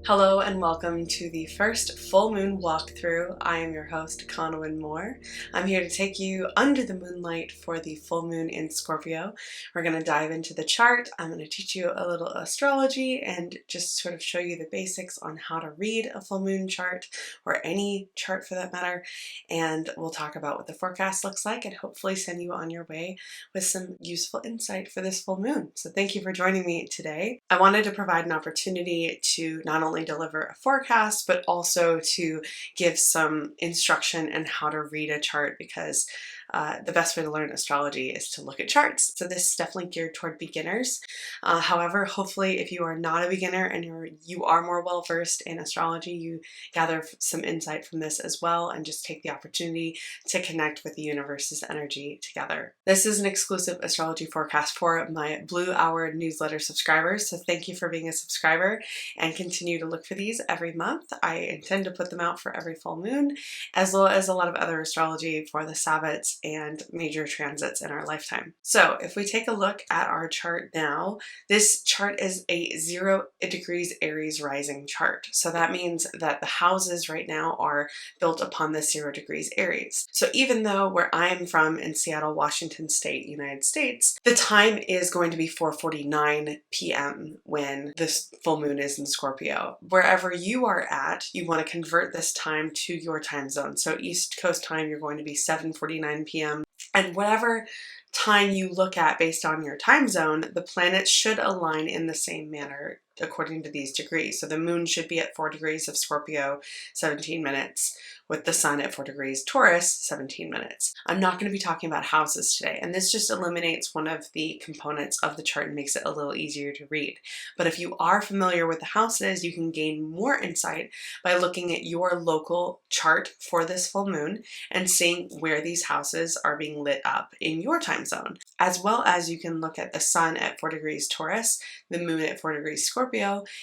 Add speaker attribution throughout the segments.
Speaker 1: Hello and welcome to the first full moon walkthrough. I am your host, Cawnawyn. I'm here to take you under the moonlight for the full moon in Scorpio. We're going to dive into the chart. I'm going to teach you a little astrology and just sort of show you the basics on how to read a full moon chart, or any chart for that matter. And we'll talk about what the forecast looks like and hopefully send you on your way with some useful insight for this full moon. So thank you for joining me today. I wanted to provide an opportunity to not only deliver a forecast, but also to give some instruction on how to read a chart, because the best way to learn astrology is to look at charts. So this is definitely geared toward beginners. However, hopefully if you are not a beginner and you are more well versed in astrology, you gather some insight from this as well and just take the opportunity to connect with the universe's energy together. This is an exclusive astrology forecast for my Blue Hour newsletter subscribers. So thank you for being a subscriber, and continue to look for these every month. I intend to put them out for every full moon, as well as a lot of other astrology for the Sabbats and major transits in our lifetime. So if we take a look at our chart now, this chart is a 0 degrees Aries rising chart. So that means that the houses right now are built upon the 0 degrees Aries. So even though where I'm from in Seattle, Washington State, United States, the time is going to be 4:49 p.m. when this full moon is in Scorpio. Wherever you are at, you want to convert this time to your time zone. So East Coast time, you're going to be 7:49 p.m. And whatever time you look at based on your time zone, the planets should align in the same manner according to these degrees. So the moon should be at 4 degrees of Scorpio, 17 minutes, with the sun at 4 degrees Taurus, 17 minutes. I'm not going to be talking about houses today, and this just eliminates one of the components of the chart and makes it a little easier to read. But if you are familiar with the houses, you can gain more insight by looking at your local chart for this full moon and seeing where these houses are being lit up in your time zone. As well as you can look at the sun at 4 degrees Taurus, the moon at 4 degrees Scorpio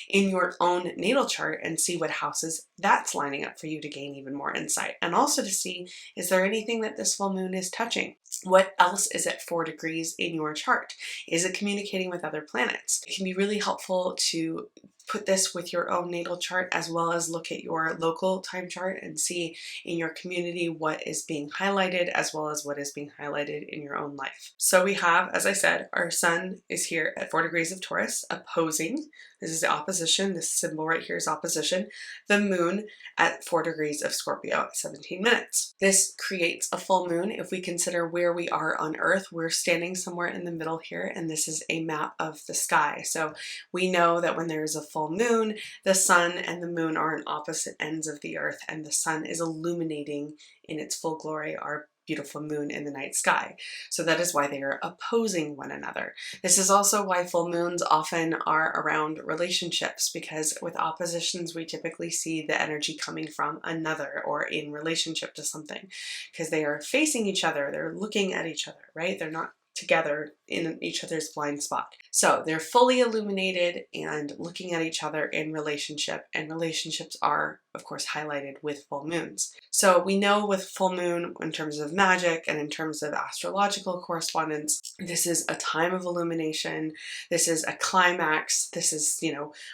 Speaker 1: in your own natal chart and see what houses that's lining up for you to gain even more insight. And also to see, is there anything that this full moon is touching? What else is at 4 degrees in your chart? Is it communicating with other planets? It can be really helpful to put this with your own natal chart, as well as look at your local time chart and see in your community what is being highlighted, as well as what is being highlighted in your own life. So we have, as I said, our sun is here at 4 degrees of Taurus, opposing. This is the opposition. This symbol right here is opposition. The moon at 4 degrees of Scorpio at 17 minutes. This creates a full moon. If we consider where we are on Earth, we're standing somewhere in the middle here, and this is a map of the sky. So we know that when there's a full moon, the sun and the moon are on opposite ends of the Earth, and the sun is illuminating in its full glory our beautiful moon in the night sky. So that is why they are opposing one another. This is also why full moons often are around relationships, because with oppositions we typically see the energy coming from another or in relationship to something, because they are facing each other, they're looking at each other, right? They're not together in each other's blind spot. So they're fully illuminated and looking at each other in relationship, and relationships are, of course, highlighted with full moons. So we know with full moon, in terms of magic and in terms of astrological correspondence, this is a time of illumination. This is a climax. This is,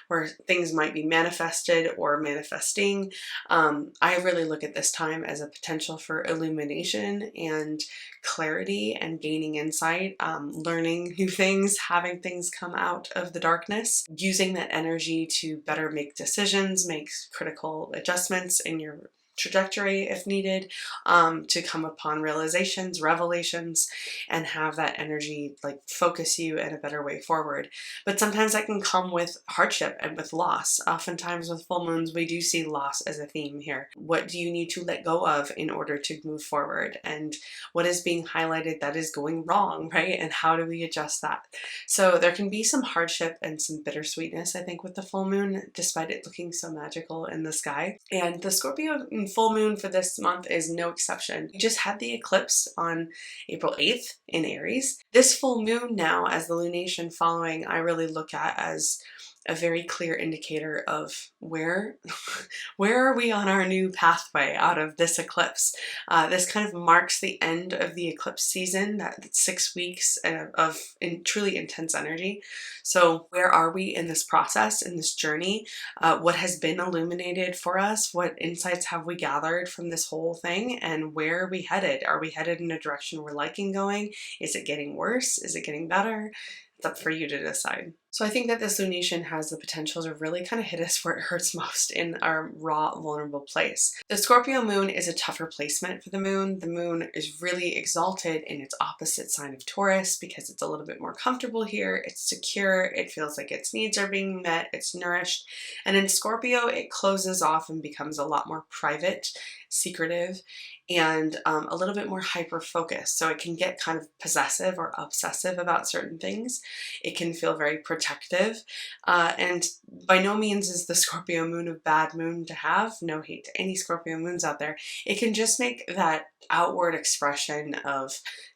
Speaker 1: where things might be manifested or manifesting. I really look at this time as a potential for illumination and clarity and gaining insight, learning new things, having things come out of the darkness, using that energy to better make decisions, make critical adjustments in your trajectory if needed, to come upon realizations, revelations, and have that energy focus you in a better way forward. But sometimes that can come with hardship and with loss. Oftentimes with full moons we do see loss as a theme here. What do you need to let go of in order to move forward? And what is being highlighted that is going wrong, right? And how do we adjust that? So there can be some hardship and some bittersweetness, I think, with the full moon, despite it looking so magical in the sky. And the Scorpio full moon for this month is no exception. We just had the eclipse on April 8th in Aries. This full moon now, as the lunation following, I really look at as a very clear indicator of where where are we on our new pathway out of this eclipse. This kind of marks the end of the eclipse season, that 6 weeks of truly intense energy. So where are we in this process, in this journey? What has been illuminated for us? What insights have we gathered from this whole thing? And where are we headed? Are we headed in a direction we're liking going? Is it getting worse? Is it getting better? It's up for you to decide. So I think that this lunation has the potential to really kind of hit us where it hurts most, in our raw, vulnerable place. The Scorpio moon is a tougher placement for the moon. The moon is really exalted in its opposite sign of Taurus because it's a little bit more comfortable here. It's secure. It feels like its needs are being met. It's nourished. And in Scorpio, it closes off and becomes a lot more private, secretive, and a little bit more hyper-focused. So it can get kind of possessive or obsessive about certain things. It can feel very protective. And by no means is the Scorpio moon a bad moon to have. No hate to any Scorpio moons out there. It can just make that outward expression of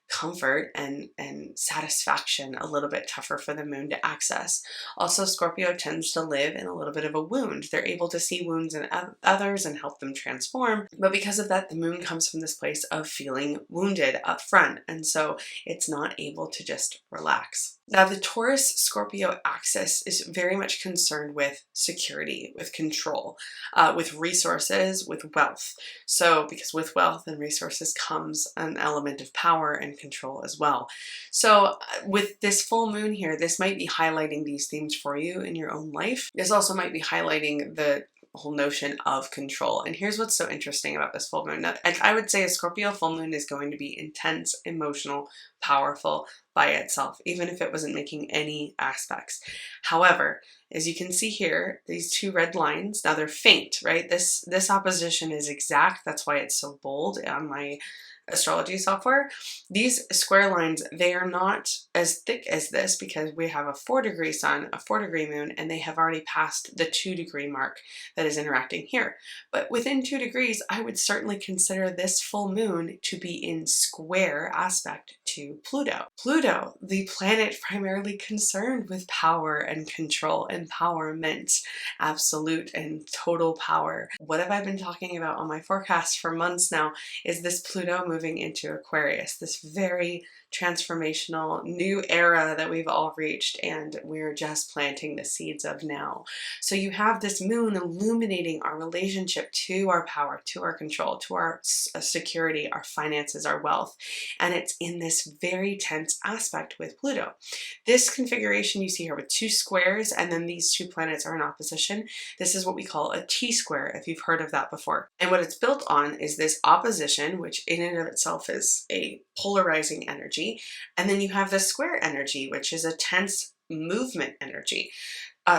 Speaker 1: comfort and satisfaction a little bit tougher for the moon to access. Also, Scorpio tends to live in a little bit of a wound. They're able to see wounds in others and help them transform, but because of that, the moon comes from this place of feeling wounded up front, and so it's not able to just relax. Now, the Taurus-Scorpio axis is very much concerned with security, with control, with resources, with wealth. So, because with wealth and resources comes an element of power and control as well. So, with this full moon here, this might be highlighting these themes for you in your own life. This also might be highlighting the whole notion of control. And here's what's so interesting about this full moon. Now, I would say a Scorpio full moon is going to be intense, emotional, powerful by itself, even if it wasn't making any aspects. However, as you can see here, these two red lines, now they're faint, right? This opposition is exact. That's why it's so bold on my astrology software. These square lines, they are not as thick as this because we have a 4-degree sun, a 4-degree moon, and they have already passed the 2-degree mark that is interacting here. But within 2 degrees, I would certainly consider this full moon to be in square aspect to Pluto. Pluto, the planet primarily concerned with power and control, empowerment, absolute and total power. What have I been talking about on my forecast for months now is this Pluto moving into Aquarius, this very transformational new era that we've all reached and we're just planting the seeds of now. So you have this moon illuminating our relationship to our power, to our control, to our security, our finances, our wealth, and it's in this very tense aspect with Pluto. This configuration you see here with 2 squares and then these 2 planets are in opposition, this is what we call a T-square, if you've heard of that before. And what it's built on is this opposition, which in and of itself is a polarizing energy, and then you have the square energy, which is a tense movement energy.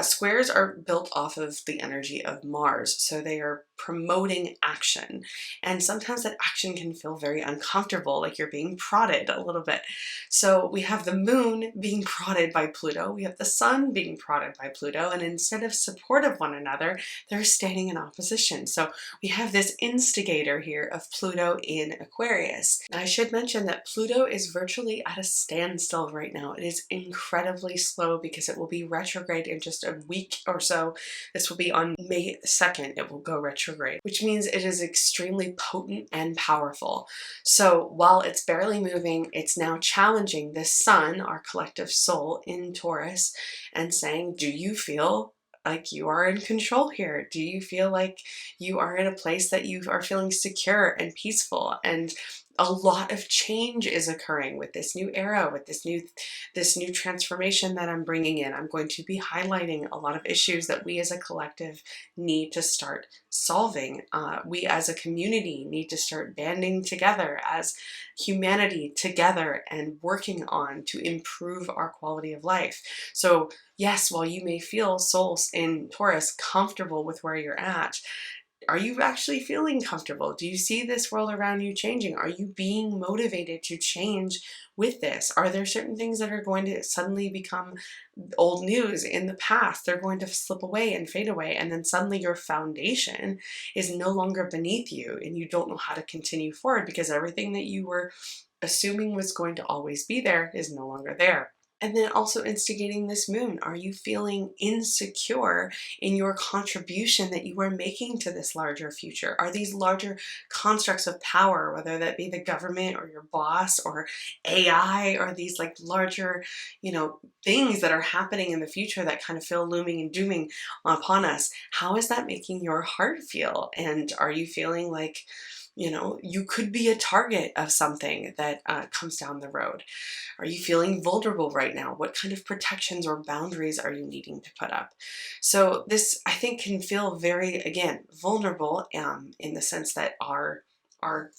Speaker 1: Squares are built off of the energy of Mars, so they are promoting action. And sometimes that action can feel very uncomfortable, like you're being prodded a little bit. So we have the moon being prodded by Pluto, we have the sun being prodded by Pluto, and instead of support of one another, they're standing in opposition. So we have this instigator here of Pluto in Aquarius. Now, I should mention that Pluto is virtually at a standstill right now. It is incredibly slow because it will be retrograde in just a week or so. This will be on May 2nd. It will go retrograde, which means it is extremely potent and powerful. So while it's barely moving, it's now challenging the sun, our collective soul in Taurus, and saying, do you feel like you are in control here? Do you feel like you are in a place that you are feeling secure and peaceful? And a lot of change is occurring with this new era, with this new transformation that I'm bringing in. I'm going to be highlighting a lot of issues that we as a collective need to start solving. We as a community need to start banding together as humanity together and working on to improve our quality of life. So yes, while you may feel, souls in Taurus, comfortable with where you're at, are you actually feeling comfortable? Do you see this world around you changing? Are you being motivated to change with this? Are there certain things that are going to suddenly become old news in the past? They're going to slip away and fade away, and then suddenly your foundation is no longer beneath you and you don't know how to continue forward because everything that you were assuming was going to always be there is no longer there. And then also instigating this moon. Are you feeling insecure in your contribution that you are making to this larger future? Are these larger constructs of power, whether that be the government or your boss or AI, or these like larger, things that are happening in the future that kind of feel looming and dooming upon us? How is that making your heart feel? And are you feeling like, you could be a target of something that comes down the road? Are you feeling vulnerable right now? What kind of protections or boundaries are you needing to put up? So this, I think, can feel very, again, vulnerable, in the sense that our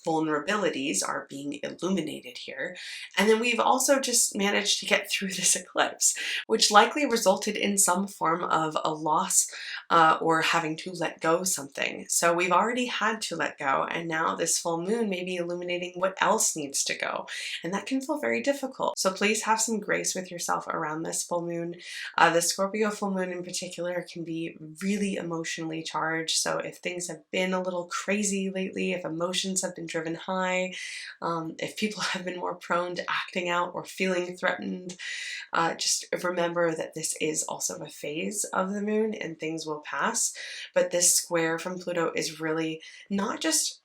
Speaker 1: vulnerabilities are being illuminated here. And then we've also just managed to get through this eclipse, which likely resulted in some form of a loss, or having to let go something. So we've already had to let go, and now this full moon may be illuminating what else needs to go. And that can feel very difficult. So please have some grace with yourself around this full moon. The Scorpio full moon in particular can be really emotionally charged. So if things have been a little crazy lately, if emotions have been driven high, if people have been more prone to acting out or feeling threatened, just remember that this is also a phase of the moon and things will pass. But this square from Pluto is really not just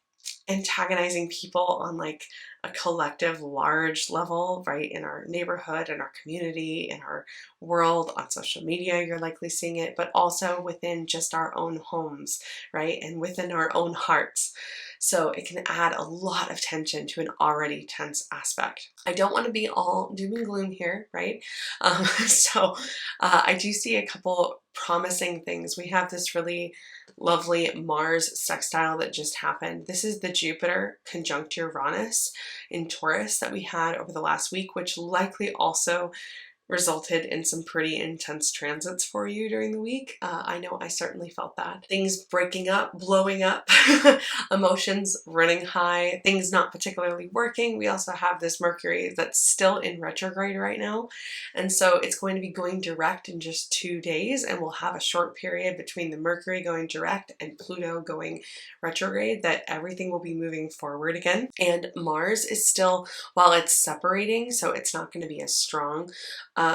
Speaker 1: antagonizing people on like a collective large level, right? In our neighborhood, in our community, in our world, on social media, you're likely seeing it, but also within just our own homes, right? And within our own hearts. So it can add a lot of tension to an already tense aspect. I don't want to be all doom and gloom here, right? I do see a couple promising things. We have this really lovely Mars sextile that just happened. This is the Jupiter conjunct Uranus in Taurus that we had over the last week, which likely also resulted in some pretty intense transits for you during the week. I know I certainly felt that. Things breaking up, blowing up, emotions running high, things not particularly working. We also have this Mercury that's still in retrograde right now. And so it's going to be going direct in just 2 days, and we'll have a short period between the Mercury going direct and Pluto going retrograde that everything will be moving forward again. And Mars is still, while it's separating, so it's not going to be as strong,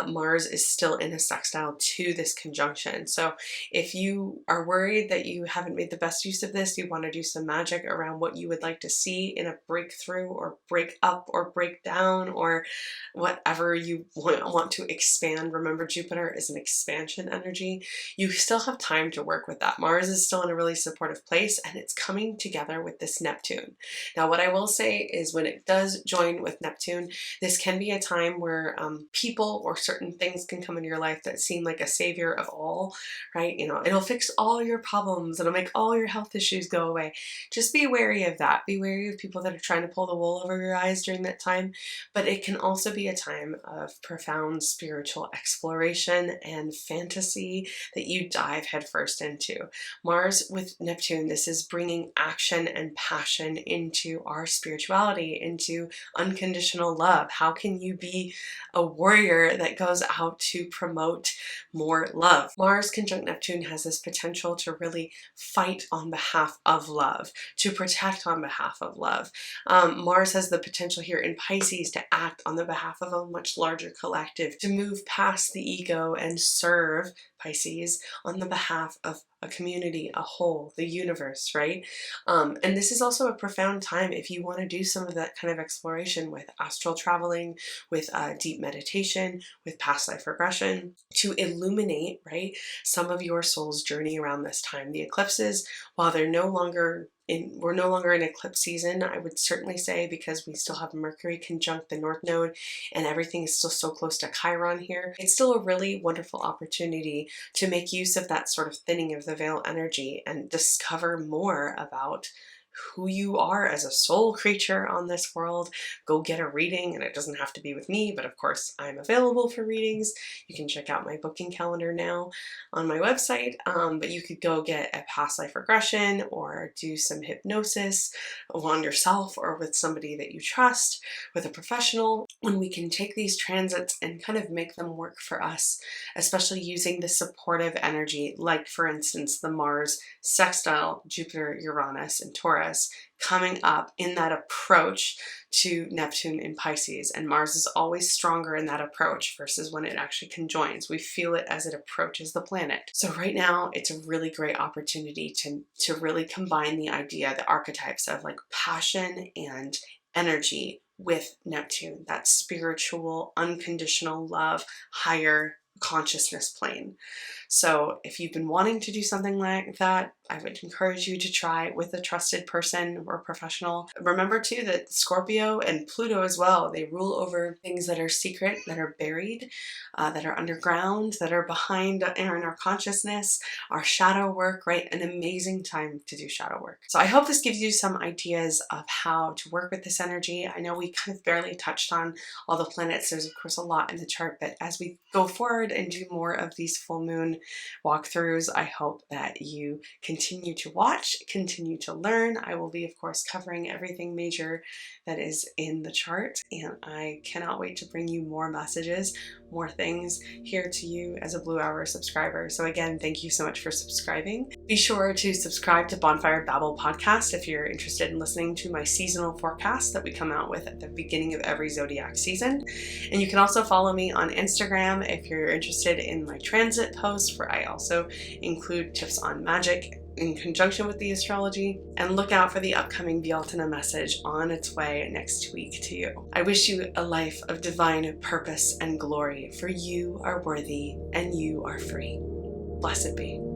Speaker 1: Mars is still in a sextile to this conjunction. So if you are worried that you haven't made the best use of this, you want to do some magic around what you would like to see in a breakthrough or break up or break down or whatever you want to expand. Remember, Jupiter is an expansion energy. You still have time to work with that. Mars is still in a really supportive place, and it's coming together with this Neptune. Now, what I will say is when it does join with Neptune, this can be a time where people or certain things can come into your life that seem like a savior of all, right? It'll fix all your problems. It'll make all your health issues go away. Just be wary of that. Be wary of people that are trying to pull the wool over your eyes during that time. But it can also be a time of profound spiritual exploration and fantasy that you dive headfirst into. Mars with Neptune, this is bringing action and passion into our spirituality, into unconditional love. How can you be a warrior that goes out to promote more love? Mars conjunct Neptune has this potential to really fight on behalf of love, to protect on behalf of love. Mars has the potential here in Pisces to act on the behalf of a much larger collective, to move past the ego and serve, Pisces, on the behalf of a community, a whole, the universe, right? And this is also a profound time if you want to do some of that kind of exploration with astral traveling, with deep meditation, with past life regression, to illuminate, right, some of your soul's journey around this time. The eclipses, while we're no longer in eclipse season, I would certainly say, because we still have Mercury conjunct the North Node and everything is still so close to Chiron here, it's still a really wonderful opportunity to make use of that sort of thinning of the veil energy and discover more about who you are as a soul creature on this world. Go get a reading, and it doesn't have to be with me, but of course I'm available for readings. You can check out my booking calendar now on my website, but you could go get a past life regression or do some hypnosis on yourself or with somebody that you trust, with a professional, when we can take these transits and kind of make them work for us, especially using the supportive energy, like for instance the Mars sextile Jupiter Uranus and Taurus. Taurus coming up in that approach to Neptune in Pisces, and Mars is always stronger in that approach versus when it actually conjoins. We feel it as it approaches the planet. So right now it's a really great opportunity to really combine the idea, the archetypes of like passion and energy with Neptune, that spiritual, unconditional love, higher consciousness plane. So if you've been wanting to do something like that, I would encourage you to try with a trusted person or professional. Remember too that Scorpio and Pluto as well, they rule over things that are secret, that are buried, that are underground, that are behind in our consciousness, our shadow work, right? An amazing time to do shadow work. So I hope this gives you some ideas of how to work with this energy. I know we kind of barely touched on all the planets. There's of course a lot in the chart, but as we go forward and do more of these full moon walkthroughs, I hope that you continue to watch, continue to learn. I will be, of course, covering everything major that is in the chart, and I cannot wait to bring you more messages, more things here to you as a Blue Hour subscriber. So again, thank you so much for subscribing. Be sure to subscribe to Bonfire Babble podcast if you're interested in listening to my seasonal forecast that we come out with at the beginning of every zodiac season. And you can also follow me on Instagram if you're interested in my transit posts, where I also include tips on magic in conjunction with the astrology, and look out for the upcoming Vyaltana message on its way next week to you. I wish you a life of divine purpose and glory, for you are worthy and you are free. Blessed be.